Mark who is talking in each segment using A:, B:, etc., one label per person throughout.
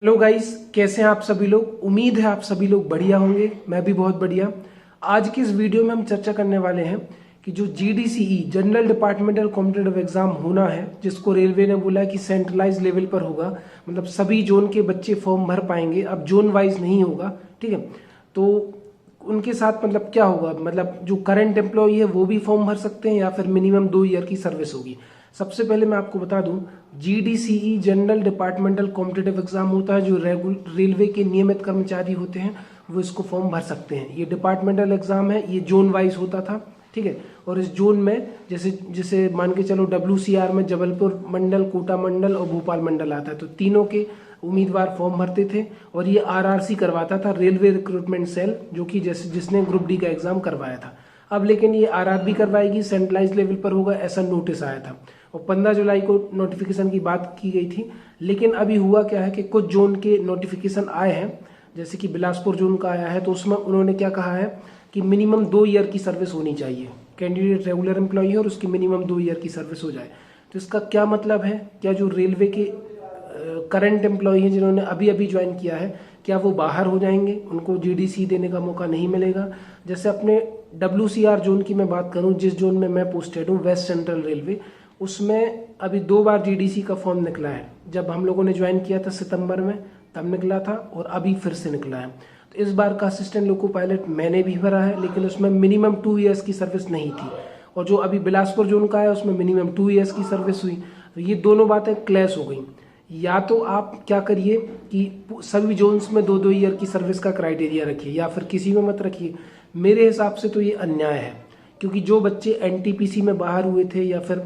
A: Hello guys, कैसे हैं आप सभी लोग। उम्मीद है आप सभी लोग बढ़िया होंगे। मैं भी बहुत बढ़िया। आज की इस वीडियो में हम चर्चा करने वाले हैं कि जो जीडीसीई जनरल डिपार्टमेंटल कॉम्पिटिटिव एग्जाम होना है, जिसको रेलवे ने बोला है कि सेंट्रलाइज लेवल पर होगा, मतलब सभी जोन के बच्चे फॉर्म भर पाएंगे, अब जोन वाइज नहीं होगा। ठीक है, तो उनके साथ मतलब क्या होगा, मतलब जो करंट एम्प्लॉय है वो भी फॉर्म भर सकते हैं या फिर मिनिमम 2 ईयर की सर्विस होगी। सबसे पहले मैं आपको बता दूं, जीडीसीई जनरल डिपार्टमेंटल कॉम्पिटिटिव एग्जाम होता है। जो रेलवे के नियमित कर्मचारी होते हैं वो इसको फॉर्म भर सकते हैं। ये डिपार्टमेंटल एग्जाम है, ये जोन वाइज होता था। ठीक है, और इस जोन में जैसे जैसे मान के चलो WCR में जबलपुर मंडल, कोटा मंडल और भोपाल मंडल आता है, तो तीनों के उम्मीदवार फॉर्म भरते थे। और ये RRC करवाता था, रेलवे रिक्रूटमेंट सेल, जो कि जैसे जिसने ग्रुप डी का एग्जाम करवाया था। अब लेकिन ये RRB करवाएगी, सेंट्रलाइज लेवल पर होगा, ऐसा नोटिस आया था और 15 जुलाई को नोटिफिकेशन की बात की गई थी। लेकिन अभी हुआ क्या है कि कुछ जोन के नोटिफिकेशन आए हैं, जैसे कि बिलासपुर जोन का आया है, तो उसमें उन्होंने क्या कहा है कि मिनिमम 2 ईयर की सर्विस होनी चाहिए। कैंडिडेट रेगुलर एम्प्लॉई है और उसकी मिनिमम 2 ईयर की सर्विस हो जाए। तो इसका क्या मतलब है, क्या जो रेलवे के करंट एम्प्लॉई हैं जिन्होंने अभी अभी ज्वाइन किया है, क्या वो बाहर हो जाएंगे, उनको जीडीसी देने का मौका नहीं मिलेगा। जैसे अपने WCR जोन की मैं बात करूं, जिस जोन में मैं पोस्टेड हूं, वेस्ट सेंट्रल रेलवे, उसमें अभी 2 बार जीडीसी का फॉर्म निकला है। जब हम लोगों ने ज्वाइन किया था सितंबर में, तब निकला था और अभी फिर से निकला है। तो इस बार का असिस्टेंट लोको पायलट मैंने भी भरा है, लेकिन उसमें मिनिमम 2 ईयर्स की सर्विस नहीं थी। और जो अभी बिलासपुर जोन का है उसमें मिनिमम 2 ईयर्स की सर्विस हुई। तो ये दोनों बातें क्लैश हो गई। या तो आप क्या करिए कि सभी जोन्स में 2-2 ईयर की सर्विस का क्राइटेरिया रखिए, या फिर किसी में मत रखिए। मेरे हिसाब से तो ये अन्याय है, क्योंकि जो बच्चे NTPC में बाहर हुए थे या फिर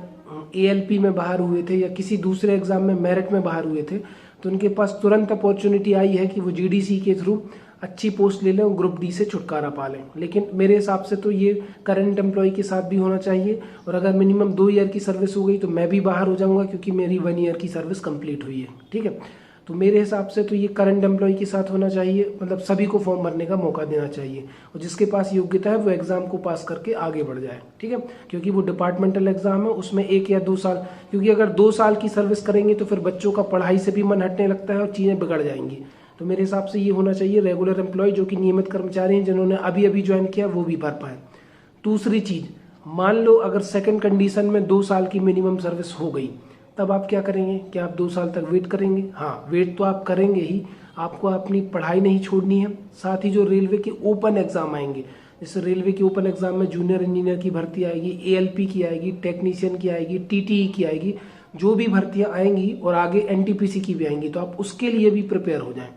A: ALP में बाहर हुए थे या किसी दूसरे एग्जाम में मेरिट में बाहर हुए थे, तो उनके पास तुरंत अपॉर्चुनिटी आई है कि वो GDC के थ्रू अच्छी पोस्ट ले लें और ग्रुप डी से छुटकारा पा लें। लेकिन मेरे हिसाब से तो ये करंट एम्प्लॉय के साथ भी होना चाहिए। और अगर मिनिमम 2 ईयर की सर्विस हो गई तो मैं भी बाहर हो जाऊंगा, क्योंकि मेरी 1 ईयर की सर्विस कंप्लीट हुई है। ठीक है, तो मेरे हिसाब से तो ये करंट एम्प्लॉय के साथ होना चाहिए, मतलब सभी को फॉर्म भरने का मौका देना चाहिए और जिसके पास योग्यता है वो एग्जाम को पास करके आगे बढ़ जाए। ठीक है, क्योंकि वो डिपार्टमेंटल एग्जाम है, उसमें 1 या 2 साल, क्योंकि अगर 2 साल की सर्विस करेंगे तो फिर बच्चों का पढ़ाई से भी मन हटने लगता है और चीज़ें बिगड़ जाएंगी। तो मेरे हिसाब से ये होना चाहिए रेगुलर एम्प्लॉय, जो कि नियमित कर्मचारी हैं जिन्होंने अभी अभी ज्वाइन किया, वो भी भर पाए। दूसरी चीज, मान लो अगर सेकंड कंडीशन में 2 साल की मिनिमम सर्विस हो गई, तब आप क्या करेंगे? क्या आप 2 साल तक वेट करेंगे? हाँ, वेट तो आप करेंगे ही, आपको अपनी पढ़ाई नहीं छोड़नी है। साथ ही जो रेलवे के ओपन एग्जाम आएंगे, जैसे रेलवे के ओपन एग्जाम में जूनियर इंजीनियर की भर्ती आएगी, ALP की आएगी, टेक्नीशियन की आएगी, TTE की आएगी, जो भी भर्तियां आएंगी और आगे NTPC की भी आएंगी, तो आप उसके लिए भी प्रिपेयर हो जाएं।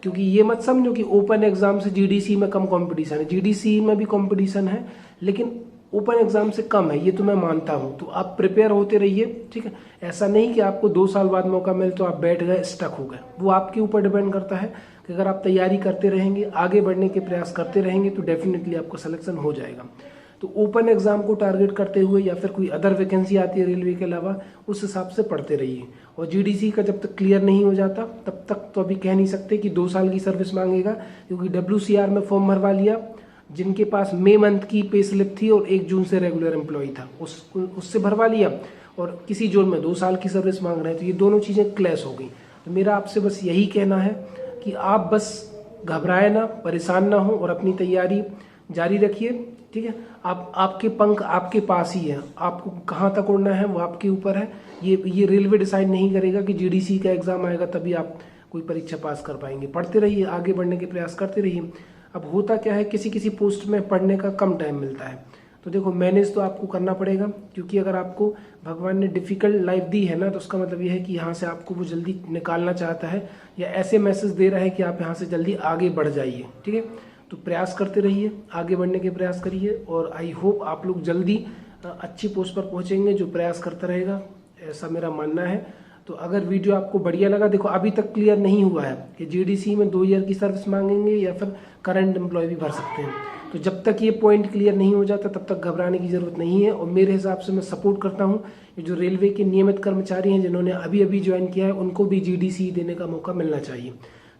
A: क्योंकि ये मत समझो कि ओपन एग्जाम से GDC में कम कंपटीशन है, GDC में भी कंपटीशन है, लेकिन ओपन एग्जाम से कम है, ये तो मैं मानता हूँ। तो आप प्रिपेयर होते रहिए। ठीक है, ऐसा नहीं कि आपको 2 साल बाद मौका मिले तो आप बैठ गए, स्टक हो गए। वो आपके ऊपर डिपेंड करता है कि अगर आप तैयारी करते रहेंगे, आगे बढ़ने के प्रयास करते रहेंगे, तो डेफिनेटली आपका सिलेक्शन हो जाएगा। तो ओपन एग्जाम को टारगेट करते हुए या फिर कोई अदर वैकेंसी आती है रेलवे के अलावा, उस हिसाब से पढ़ते रहिए। और GDC का जब तक क्लियर नहीं हो जाता तब तक तो अभी कह नहीं सकते कि 2 साल की सर्विस मांगेगा, क्योंकि WCR में फॉर्म भरवा लिया, जिनके पास मई मंथ की पे स्लिप थी और 1 जून से रेगुलर एम्प्लॉय था, उससे भरवा लिया, और किसी जोन में 2 साल की सर्विस मांग रहे हैं, तो ये दोनों चीज़ें क्लैश हो गई। तो मेरा आपसे बस यही कहना है कि आप बस घबराए ना, परेशान ना हो और अपनी तैयारी जारी रखिए। ठीक है, आपके पंख आपके पास ही है, आपको कहाँ तक उड़ना है वो आपके ऊपर है। ये रेलवे डिसाइड नहीं करेगा कि GDC का एग्जाम आएगा तभी आप कोई परीक्षा पास कर पाएंगे। पढ़ते रहिए, आगे बढ़ने के प्रयास करते रहिए। अब होता क्या है, किसी किसी पोस्ट में पढ़ने का कम टाइम मिलता है, तो देखो मैनेज तो आपको करना पड़ेगा, क्योंकि अगर आपको भगवान ने डिफिकल्ट लाइफ दी है ना, तो उसका मतलब यह है कि यहाँ से आपको वो जल्दी निकालना चाहता है, या ऐसे मैसेज दे रहा है कि आप यहाँ से जल्दी आगे बढ़ जाइए। ठीक है, तो प्रयास करते रहिए, आगे बढ़ने के प्रयास करिए, और आई होप आप लोग जल्दी अच्छी पोस्ट पर पहुंचेंगे जो प्रयास करता रहेगा, ऐसा मेरा मानना है। तो अगर वीडियो आपको बढ़िया लगा, देखो अभी तक क्लियर नहीं हुआ है कि GDC में 2 ईयर की सर्विस मांगेंगे या फिर करंट एम्प्लॉय भी भर सकते हैं। तो जब तक ये पॉइंट क्लियर नहीं हो जाता तब तक घबराने की जरूरत नहीं है। और मेरे हिसाब से मैं सपोर्ट करता हूँ कि जो रेलवे के नियमित कर्मचारी हैं जिन्होंने अभी अभी ज्वाइन किया है, उनको भी GDC देने का मौका मिलना चाहिए।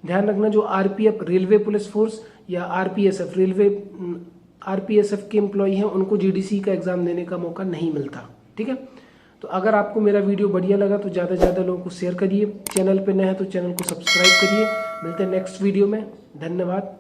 A: ध्यान रखना, जो RPF रेलवे पुलिस फोर्स या RPSF RPSF के एम्प्लॉय हैं, उनको GDC का एग्जाम देने का मौका नहीं मिलता। ठीक है, तो अगर आपको मेरा वीडियो बढ़िया लगा तो ज़्यादा से ज़्यादा लोगों को शेयर करिए। चैनल पे नए हैं तो चैनल को सब्सक्राइब करिए। मिलते हैं नेक्स्ट वीडियो में। धन्यवाद।